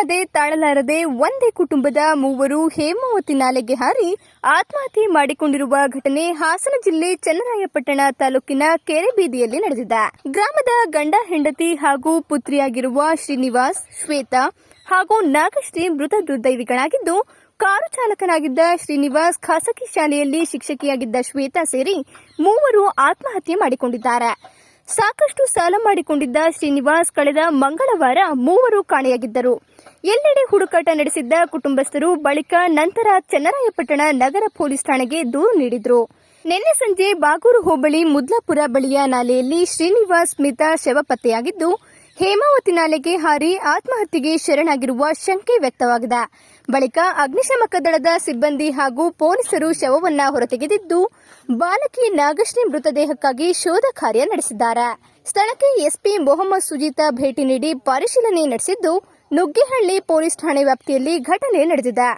ಘಟನೆಗಾದೆ ತಾಳಲಾರದೆ ಒಂದೇ ಕುಟುಂಬದ ಮೂವರು ಹೇಮಾವತಿ ನಾಲೆಗೆ ಹಾರಿ ಆತ್ಮಹತ್ಯೆ ಮಾಡಿಕೊಂಡಿರುವ ಘಟನೆ ಹಾಸನ ಜಿಲ್ಲೆ ಚನ್ನರಾಯಪಟ್ಟಣ ತಾಲೂಕಿನ ಕೆರೆಬೀದಿಯಲ್ಲಿ ನಡೆದಿದೆ. ಗ್ರಾಮದ ಗಂಡ ಹೆಂಡತಿ ಹಾಗೂ ಪುತ್ರಿಯಾಗಿರುವ ಶ್ರೀನಿವಾಸ್, ಶ್ವೇತಾ ಹಾಗೂ ನಾಗಶ್ರೀ ಮೃತ ದುರ್ದೈವಿಗಳಾಗಿದ್ದು, ಕಾರು ಚಾಲಕನಾಗಿದ್ದ ಶ್ರೀನಿವಾಸ್, ಖಾಸಗಿ ಶಾಲೆಯಲ್ಲಿ ಶಿಕ್ಷಕಿಯಾಗಿದ್ದ ಶ್ವೇತಾ ಸೇರಿ ಮೂವರು ಆತ್ಮಹತ್ಯೆ ಮಾಡಿಕೊಂಡಿದ್ದಾರೆ. ಸಾಕಷ್ಟು ಸಾಲ ಮಾಡಿಕೊಂಡಿದ್ದ ಶ್ರೀನಿವಾಸ್ ಕಳೆದ ಮಂಗಳವಾರ ಮೂವರು ಕಾಣೆಯಾಗಿದ್ದರು. ಎಲ್ಲೆಡೆ ಹುಡುಕಾಟ ನಡೆಸಿದ್ದ ಕುಟುಂಬಸ್ಥರು ಬಳಿಕ ನಂತರ ಚನ್ನರಾಯಪಟ್ಟಣ ನಗರ ಪೊಲೀಸ್ ಠಾಣೆಗೆ ದೂರು ನೀಡಿದ್ರು. ನಿನ್ನೆ ಸಂಜೆ ಬಾಗೂರು ಹೋಬಳಿ ಮುದ್ಲಾಪುರ ಬಳಿಯ ನಾಲೆಯಲ್ಲಿ ಶ್ರೀನಿವಾಸ್ ಮೃತ ಶವ ಪತ್ತೆಯಾಗಿದ್ದು, ಹೇಮಾವತಿ ನಾಲೆಗೆ ಹಾರಿ ಆತ್ಮಹತ್ಯೆಗೆ ಶರಣಾಗಿರುವ ಶಂಕೆ ವ್ಯಕ್ತವಾಗಿದೆ. ಬಳಿಕ ಅಗ್ನಿಶಾಮಕ ದಳದ ಸಿಬ್ಬಂದಿ ಹಾಗೂ ಪೊಲೀಸರು ಶವವನ್ನು ಹೊರತೆಗೆದಿದ್ದು, ಬಾಲಕಿ ನಾಗಶ್ರೀ ಮೃತದೇಹಕ್ಕಾಗಿ ಶೋಧ ಕಾರ್ಯ ನಡೆಸಿದ್ದಾರೆ. ಸ್ಥಳಕ್ಕೆ ಎಸ್ಪಿ ಮೊಹಮ್ಮದ್ ಸುಜೀತಾ ಭೇಟಿ ನೀಡಿ ಪರಿಶೀಲನೆ ನಡೆಸಿದ್ದು, ನುಗ್ಗೇಹಳ್ಳಿ ಪೊಲೀಸ್ ಠಾಣೆ ವ್ಯಾಪ್ತಿಯಲ್ಲಿ ಘಟನೆ ನಡೆದಿದೆ.